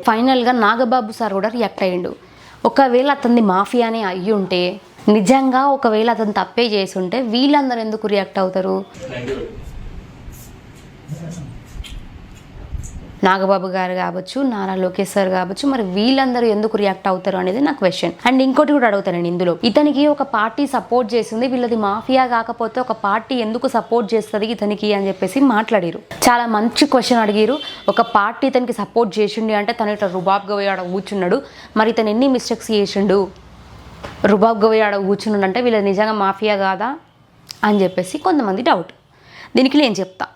ఫైనల్గా నాగబాబు సార్ కూడా రియాక్ట్ అయ్యిండు. ఒకవేళ అతన్ని మాఫియానే అయ్యి ఉంటే, నిజంగా ఒకవేళ అతను తప్పే చేసి ఉంటే వీళ్ళందరూ ఎందుకు రియాక్ట్ అవుతారు? నాగబాబు గారు కావచ్చు, నారా లోకేష్ సార్ కావచ్చు, మరి వీళ్ళందరూ ఎందుకు రియాక్ట్ అవుతారు అనేది నా క్వశ్చన్. అండ్ ఇంకోటి కూడా అడుగుతానండి, ఇందులో ఇతనికి ఒక పార్టీ సపోర్ట్ చేస్తుంది, వీళ్ళది మాఫియా కాకపోతే ఒక పార్టీ ఎందుకు సపోర్ట్ చేస్తుంది ఇతనికి అని చెప్పేసి మాట్లాడారు. చాలా మంచి క్వశ్చన్ అడిగారు. ఒక పార్టీ ఇతనికి సపోర్ట్ చేసిండు అంటే తను ఇట్లా రుబాబ్ గవై ఆడ కూర్చున్నాడు, మరి ఇతను ఎన్ని మిస్టేక్స్ చేసిండు, రుబాబ్ గవై ఆడ కూర్చున్నాడు అంటే వీళ్ళది నిజంగా మాఫియా కాదా అని చెప్పేసి కొంతమంది డౌట్. దీనికి నేను చెప్తా,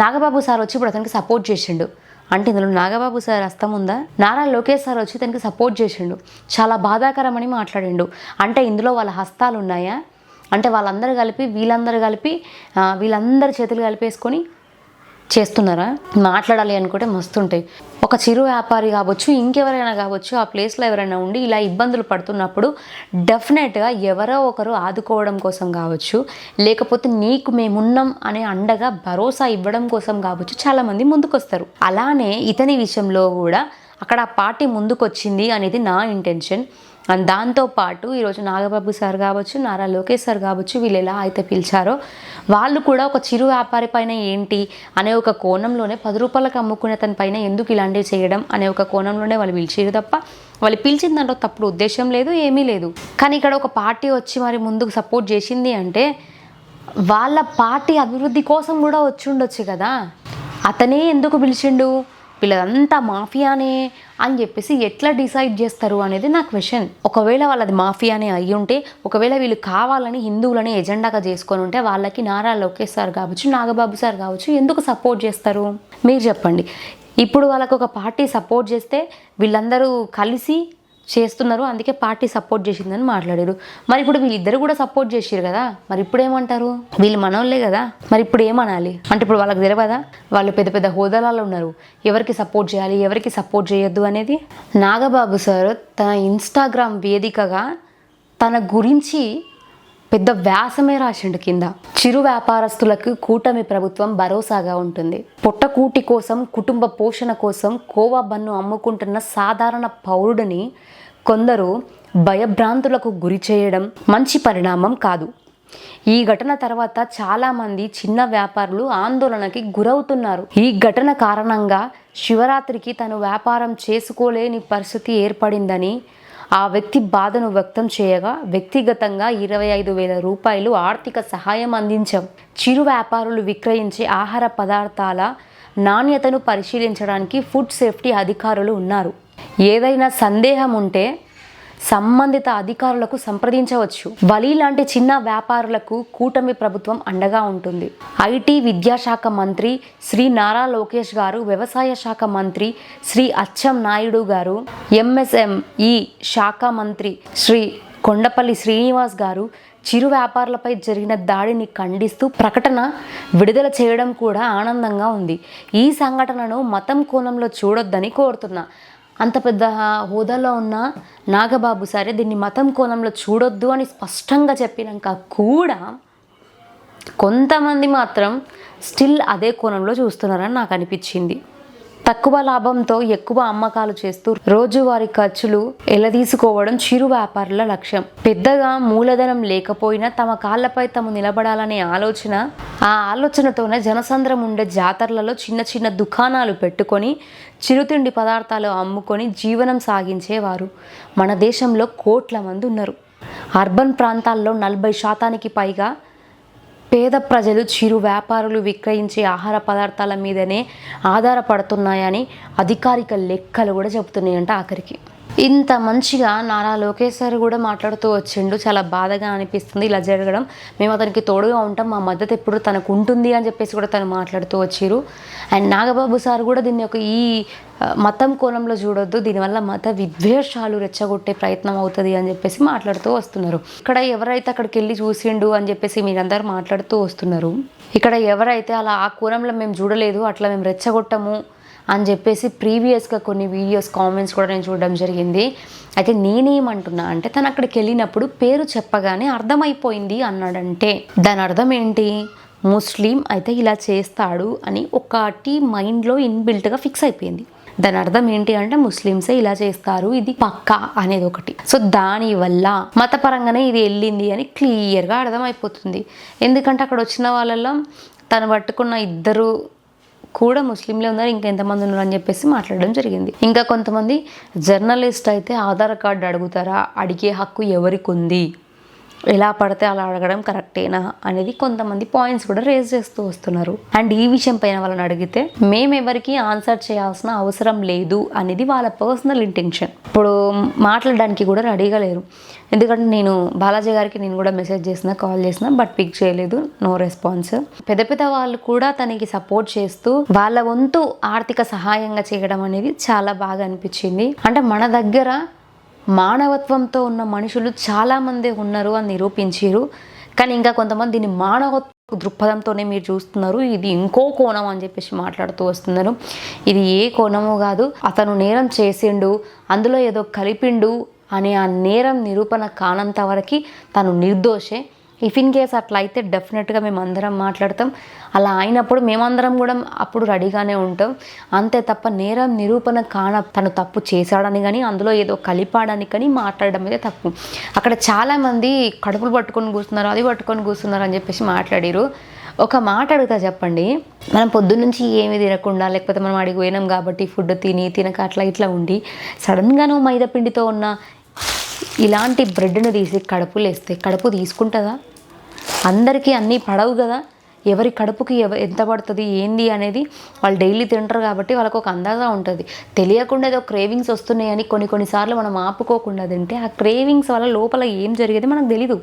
నాగబాబు సార్ వచ్చి ఇప్పుడు అతనికి సపోర్ట్ చేసిండు అంటే ఇందులో నాగబాబు సార్ హస్తం ఉందా? నారా లోకేష్ సార్ వచ్చి తనకి సపోర్ట్ చేసిండు, చాలా బాధాకరమని మాట్లాడిండు అంటే ఇందులో వాళ్ళ హస్తాలు ఉన్నాయా? అంటే వాళ్ళందరూ కలిపి వీళ్ళందరి చేతులు కలిపేసుకొని చేస్తున్నారా? మాట్లాడాలి అనుకుంటే మస్తుంటాయి. ఒక చిరు వ్యాపారి కావచ్చు, ఇంకెవరైనా కావచ్చు, ఆ ప్లేస్లో ఎవరైనా ఉండి ఇలా ఇబ్బందులు పడుతున్నప్పుడు డెఫినెట్గా ఎవరో ఒకరు ఆదుకోవడం కోసం కావచ్చు, లేకపోతే నీకు మేమున్నాం అనే అండగా భరోసా ఇవ్వడం కోసం కావచ్చు చాలామంది ముందుకొస్తారు. అలానే ఇతని విషయంలో కూడా అక్కడ ఆ పార్టీ ముందుకొచ్చింది అనేది నా ఇంటెన్షన్. అండ్ దాంతోపాటు ఈరోజు నాగబాబు సార్ కావచ్చు, నారా లోకేష్ సార్ కావచ్చు, వీళ్ళు ఎలా అయితే పిలిచారో వాళ్ళు కూడా ఒక చిరు వ్యాపారి పైన ఏంటి అనే ఒక కోణంలోనే 10 రూపాయలకు అమ్ముకునే తన పైన ఎందుకు ఇలాంటివి చేయడం అనే ఒక కోణంలోనే వాళ్ళు పిలిచారు తప్ప వాళ్ళు పిలిచిన దాంట్లో తప్పుడు ఉద్దేశం లేదు, ఏమీ లేదు. కానీ ఇక్కడ ఒక పార్టీ వచ్చి మరి ముందుకు సపోర్ట్ చేసింది అంటే వాళ్ళ పార్టీ అభివృద్ధి కోసం కూడా వచ్చి ఉండొచ్చు కదా. అతనే ఎందుకు పిలిచిండు, వీళ్ళదంతా మాఫియానే అని చెప్పేసి ఎట్లా డిసైడ్ చేస్తారు అనేది నా క్వశ్చన్. ఒకవేళ వాళ్ళది మాఫియానే అయ్యి ఉంటే, ఒకవేళ వీళ్ళు కావాలని హిందువులని ఎజెండాగా చేసుకొని ఉంటే వాళ్ళకి నారా లోకేష్ సార్ కావచ్చు, నాగబాబు సార్ కావచ్చు ఎందుకు సపోర్ట్ చేస్తారు మీరు చెప్పండి. ఇప్పుడు వాళ్ళకు ఒక పార్టీ సపోర్ట్ చేస్తే వీళ్ళందరూ కలిసి చేస్తున్నారు, అందుకే పార్టీ సపోర్ట్ చేసిందని మాట్లాడారు. మరి ఇప్పుడు వీళ్ళిద్దరు కూడా సపోర్ట్ చేసారు కదా, మరి ఇప్పుడు ఏమంటారు? వీళ్ళు మనోళ్ళే కదా, మరి ఇప్పుడు ఏమనాలి? అంటే ఇప్పుడు వాళ్ళకి తెలియదా వాళ్ళు పెద్ద పెద్ద హోదాలలో ఉన్నారు, ఎవరికి సపోర్ట్ చేయాలి ఎవరికి సపోర్ట్ చేయొద్దు అనేది? నాగబాబు సార్ తన ఇన్స్టాగ్రామ్ వేదికగా తన గురించి పెద్ద వ్యాసమే రాసిండు కింద. చిరు వ్యాపారస్తులకు కూటమి ప్రభుత్వం భరోసాగా ఉంటుంది. పొట్టకూటి కోసం, కుటుంబ పోషణ కోసం కోవా బన్ను అమ్ముకుంటున్న సాధారణ పౌరుడిని కొందరు భయభ్రాంతులకు గురి చేయడం మంచి పరిణామం కాదు. ఈ ఘటన తర్వాత చాలామంది చిన్న వ్యాపారులు ఆందోళనకి గురవుతున్నారు. ఈ ఘటన కారణంగా శివరాత్రికి తను వ్యాపారం చేసుకోలేని పరిస్థితి ఏర్పడిందని ఆ వ్యక్తి బాధను వ్యక్తం చేయగా వ్యక్తిగతంగా 25,000 రూపాయలు ఆర్థిక సహాయం అందించాం. చిరు వ్యాపారులు విక్రయించే ఆహార పదార్థాల నాణ్యతను పరిశీలించడానికి ఫుడ్ సేఫ్టీ అధికారులు ఉన్నారు. ఏదైనా సందేహం ఉంటే సంబంధిత అధికారులకు సంప్రదించవచ్చు. వలి లాంటి చిన్న వ్యాపారులకు కూటమి ప్రభుత్వం అండగా ఉంటుంది. ఐటీ విద్యాశాఖ మంత్రి శ్రీ నారా లోకేష్ గారు, వ్యవసాయ శాఖ మంత్రి శ్రీ అచ్చెం నాయుడు గారు, ఎంఎస్ఎంఈ శాఖ మంత్రి శ్రీ కొండపల్లి శ్రీనివాస్ గారు చిరు వ్యాపారులపై జరిగిన దాడిని ఖండిస్తూ ప్రకటన విడుదల చేయడం కూడా ఆనందంగా ఉంది. ఈ సంఘటనను మతం కోణంలో చూడొద్దని కోరుతున్నా. అంత పెద్ద హోదాలో ఉన్న నాగబాబు సరే దీన్ని మతం కోణంలో చూడొద్దు అని స్పష్టంగా చెప్పినాక కూడా కొంతమంది మాత్రం స్టిల్ అదే కోణంలో చూస్తున్నారని నాకు అనిపించింది. తక్కువ లాభంతో ఎక్కువ అమ్మకాలు చేస్తూ రోజువారీ ఖర్చులు ఎలదీసుకోవడం చిరు వ్యాపారుల లక్ష్యం. పెద్దగా మూలధనం లేకపోయినా తమ కాళ్ళపై తాము నిలబడాలనే ఆలోచన, ఆ ఆలోచనతోనే జనసంద్రం ఉండే జాతరలలో చిన్న చిన్న దుకాణాలు పెట్టుకొని చిరుతిండి పదార్థాలు అమ్ముకొని జీవనం సాగించేవారు మన దేశంలో కోట్ల మంది ఉన్నారు. అర్బన్ ప్రాంతాల్లో 40% పైగా పేద ప్రజలు చిరు వ్యాపారులు విక్రయించే ఆహార పదార్థాల మీదనే ఆధారపడుతున్నాయని అధికారిక లెక్కలు కూడా చెబుతున్నాయంట. ఆఖరికి ఇంత మంచిగా నారా లోకేష్ సార్ కూడా మాట్లాడుతూ వచ్చిండు. చాలా బాధగా అనిపిస్తుంది ఇలా జరగడం. మేము అతనికి తోడుగా ఉంటాం, మా మద్దతు ఎప్పుడు తనకు ఉంటుంది అని చెప్పేసి కూడా తను మాట్లాడుతూ వచ్చిరు. అండ్ నాగబాబు సార్ కూడా దీన్ని ఒక ఈ మతం కోణంలో చూడొద్దు, దీనివల్ల మత విద్వేషాలు రెచ్చగొట్టే ప్రయత్నం అవుతుంది అని చెప్పేసి మాట్లాడుతూ వస్తున్నారు. ఇక్కడ ఎవరైతే అక్కడికి వెళ్ళి చూసిండు అని చెప్పేసి మీరందరూ మాట్లాడుతూ వస్తున్నారు. ఇక్కడ ఎవరైతే అలా ఆ కోణంలో మేము చూడలేదు, అట్లా మేము రెచ్చగొట్టము అని చెప్పేసి ప్రీవియస్గా కొన్ని వీడియోస్ కామెంట్స్ కూడా నేను చూడడం జరిగింది. అయితే నేనేమంటున్నా అంటే తను అక్కడికి వెళ్ళినప్పుడు పేరు చెప్పగానే అర్థమైపోయింది అన్నాడంటే దాని అర్థం ఏంటి? ముస్లిం అయితే ఇలా చేస్తాడు అని ఒకటి మైండ్లో ఇన్బిల్ట్గా ఫిక్స్ అయిపోయింది. దాని అర్థం ఏంటి అంటే ముస్లిమ్సే ఇలా చేస్తారు, ఇది పక్కా అనేది ఒకటి. సో దానివల్ల మతపరంగానే ఇది వెళ్ళింది అని క్లియర్గా అర్థమైపోతుంది. ఎందుకంటే అక్కడ వచ్చిన వాళ్ళల్లో తను పట్టుకున్న ఇద్దరు కూడా ముస్లింలే ఉన్నారు, ఇంకెంతమంది ఉన్నారు అని చెప్పేసి మాట్లాడడం జరిగింది. ఇంకా కొంతమంది జర్నలిస్ట్ అయితే ఆధార్ కార్డు అడుగుతారా, అడిగే హక్కు ఎవరికి ఉంది, ఎలా పడితే అలా అడగడం కరెక్టేనా అనేది కొంతమంది పాయింట్స్ కూడా రేజ్ చేస్తూ వస్తున్నారు. అండ్ ఈ విషయం పైన వాళ్ళని అడిగితే మేమెవరికి ఆన్సర్ చేయాల్సిన అవసరం లేదు అనేది వాళ్ళ పర్సనల్ ఇంటెన్షన్. ఇప్పుడు మాట్లాడడానికి కూడా రెడీగా లేరు. ఎందుకంటే నేను బాలాజీ గారికి నేను కూడా మెసేజ్ చేసిన, కాల్ చేసిన, బట్ పిక్ చేయలేదు, నో రెస్పాన్స్. పెద్ద పెద్ద వాళ్ళు కూడా తనకి సపోర్ట్ చేస్తూ వాళ్ళ వంతు ఆర్థిక సహాయంగా చేయడం అనేది చాలా బాగా అనిపించింది. అంటే మన దగ్గర మానవత్వంతో ఉన్న మనుషులు చాలామంది ఉన్నారు అని నిరూపించారు. కానీ ఇంకా కొంతమంది దీన్ని మానవత్వ దృక్పథంతోనే మీరు చూస్తున్నారు, ఇది ఇంకో కోణం అని చెప్పేసి మాట్లాడుతూ వస్తున్నారు. ఇది ఏ కోణమో కాదు, అతను నేరం చేసిండు, అందులో ఏదో కలిపిండు అనే ఆ నేరం నిరూపణ కానంత వరకు తను నిర్దోషే. ఇఫ్ ఇన్ కేస్ అట్లా అయితే డెఫినెట్గా మేము అందరం మాట్లాడతాం. అలా అయినప్పుడు మేమందరం కూడా అప్పుడు రెడీగానే ఉంటాం. అంతే తప్ప నేరం నిరూపణ తను తప్పు చేశాడని కానీ అందులో ఏదో కలిపాడని కానీ మాట్లాడడం అయితే తప్పు. అక్కడ చాలామంది కడుపులు పట్టుకొని కూర్చున్నారు, అది పట్టుకొని కూర్చున్నారు అని చెప్పేసి మాట్లాడారు. ఒక మాట అడుగుతా చెప్పండి, మనం పొద్దున్నుంచి ఏమి తినకుండా లేకపోతే మనం అడిగి పోయినాం కాబట్టి ఫుడ్ తినక అట్లా ఇట్లా ఉండి సడన్గా నువ్వు మైదా పిండితో ఉన్న ఇలాంటి బ్రెడ్ను తీసి కడుపులో వేస్తే కడుపు తీసుకుంటుందా? అందరికీ అన్నీ పడవు కదా. ఎవరి కడుపుకి ఎంత పడుతుంది ఏంది అనేది వాళ్ళు డైలీ తింటారు కాబట్టి వాళ్ళకు ఒక అందాజా ఉంటుంది. తెలియకుండా ఏదో క్రేవింగ్స్ వస్తున్నాయని కొన్నిసార్లు మనం ఆపుకోకుండా తింటే ఆ క్రేవింగ్స్ వల్ల లోపల ఏం జరిగేది మనకు తెలీదు.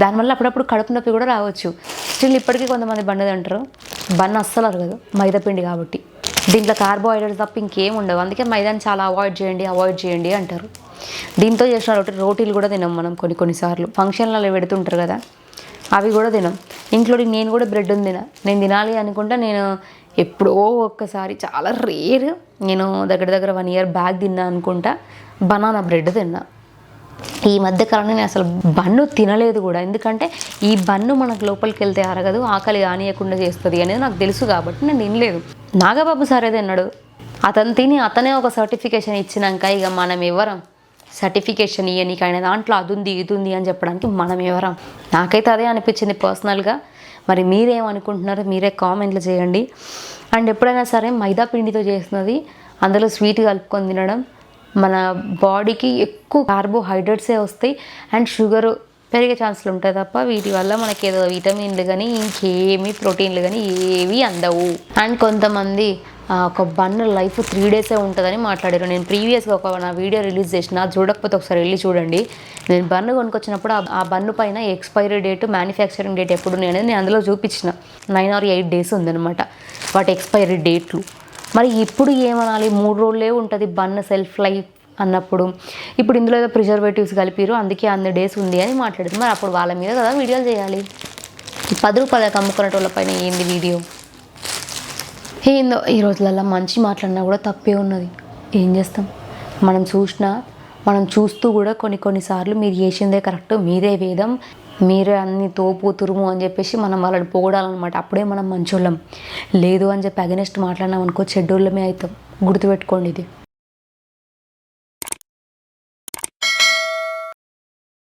దానివల్ల అప్పుడప్పుడు కడుపు నొప్పి కూడా రావచ్చు. స్టిల్ ఇప్పటికీ కొంతమంది బన్ను తింటారు, బన్ను అస్సలు అరగదు, మైదాపిండి కాబట్టి. దీంట్లో కార్బోహైడ్రేట్స్ తప్ప ఇంకేం ఉండవు. అందుకే మైదాని చాలా అవాయిడ్ చేయండి అంటారు. దీంతో చేసిన రోటీలు కూడా తినం మనం కొన్నిసార్లు. ఫంక్షన్లలో పెడుతుంటారు కదా, అవి కూడా తినం. ఇంక్లూడింగ్ నేను కూడా బ్రెడ్ నేను తినాలి అనుకుంటా. నేను ఎప్పుడో ఒక్కసారి, చాలా రేర్, నేను దగ్గర 1 year బ్యాక్ తిన్నా అనుకుంటా, బనానా బ్రెడ్ తిన్నా. ఈ మధ్యకాలంలో నేను అసలు బన్ను తినలేదు కూడా. ఎందుకంటే ఈ బన్ను మనకు లోపలికి వెళ్తే అరగదు, ఆకలి కానియకుండా చేస్తుంది అనేది నాకు తెలుసు కాబట్టి నేను తినలేదు. నాగబాబు సార్ ఏదో అన్నాడు, అతను తిని అతనే ఒక సర్టిఫికేషన్ ఇచ్చినాక ఇక మనం ఎవరం సర్టిఫికేషన్ ఇవ్వనీకి, ఆయన దాంట్లో అది ఉంది ఇది ఉంది అని చెప్పడానికి మనం ఎవరం? నాకైతే అదే అనిపించింది పర్సనల్గా. మరి మీరేమనుకుంటున్నారో మీరే కామెంట్లు చేయండి. అండ్ ఎప్పుడైనా సరే మైదా పిండితో చేసినది అందులో స్వీట్ కలుపుకొని తినడం మన బాడీకి ఎక్కువ కార్బోహైడ్రేట్సే వస్తాయి అండ్ షుగర్ పెరిగే ఛాన్సులు ఉంటాయి తప్ప వీటి వల్ల మనకి ఏదో విటమిన్లు కానీ ఇంకేమీ ప్రోటీన్లు కానీ ఏవి అందవు. అండ్ కొంతమంది ఒక బన్ను లైఫ్ 3 days ఉంటుందని మాట్లాడారు. నేను ప్రీవియస్గా నా వీడియో రిలీజ్ చేసిన, చూడకపోతే ఒకసారి వెళ్ళి చూడండి. నేను బన్ను కొనుక్కొచ్చినప్పుడు ఆ బన్ను పైన ఎక్స్పైరీ డేట్, మ్యానుఫ్యాక్చరింగ్ డేట్ ఎప్పుడు అనేది నేను అందులో చూపించిన. 9 or 8 days ఉందన్నమాట వాటి ఎక్స్పైరీ డేట్లు. మరి ఇప్పుడు ఏమనాలి, 3 రోజులే ఉంటుంది బన్ను సెల్ఫ్ లైఫ్ అన్నప్పుడు. ఇప్పుడు ఇందులో ఏదో ప్రిజర్వేటివ్స్ కలిపిరు అందుకే అన్ని డేస్ ఉంది అని మాట్లాడారు. మరి అప్పుడు వాళ్ళ మీద కదా వీడియోలు చేయాలి. 10 రూపాయలకు అమ్ముకునే వాళ్ళ పైన ఏంది వీడియో? ఏందో ఈ రోజులలో మంచి మాట్లాడినా కూడా తప్పే ఉన్నది. ఏం చేస్తాం, మనం చూస్తూ కూడా కొన్నిసార్లు మీరు చేసిందే కరెక్ట్, మీరే వేదం, మీరే అన్ని తోపు తురుము అని చెప్పేసి మనం వాళ్ళని పొగడాలన్నమాట. అప్పుడే మనం మంచోళ్ళం. లేదు అని చెప్పి అగెనెస్ట్ మాట్లాడినాం అనుకో చెడ్డోళ్ళమే అవుతాం. గుర్తుపెట్టుకోండి ఇది.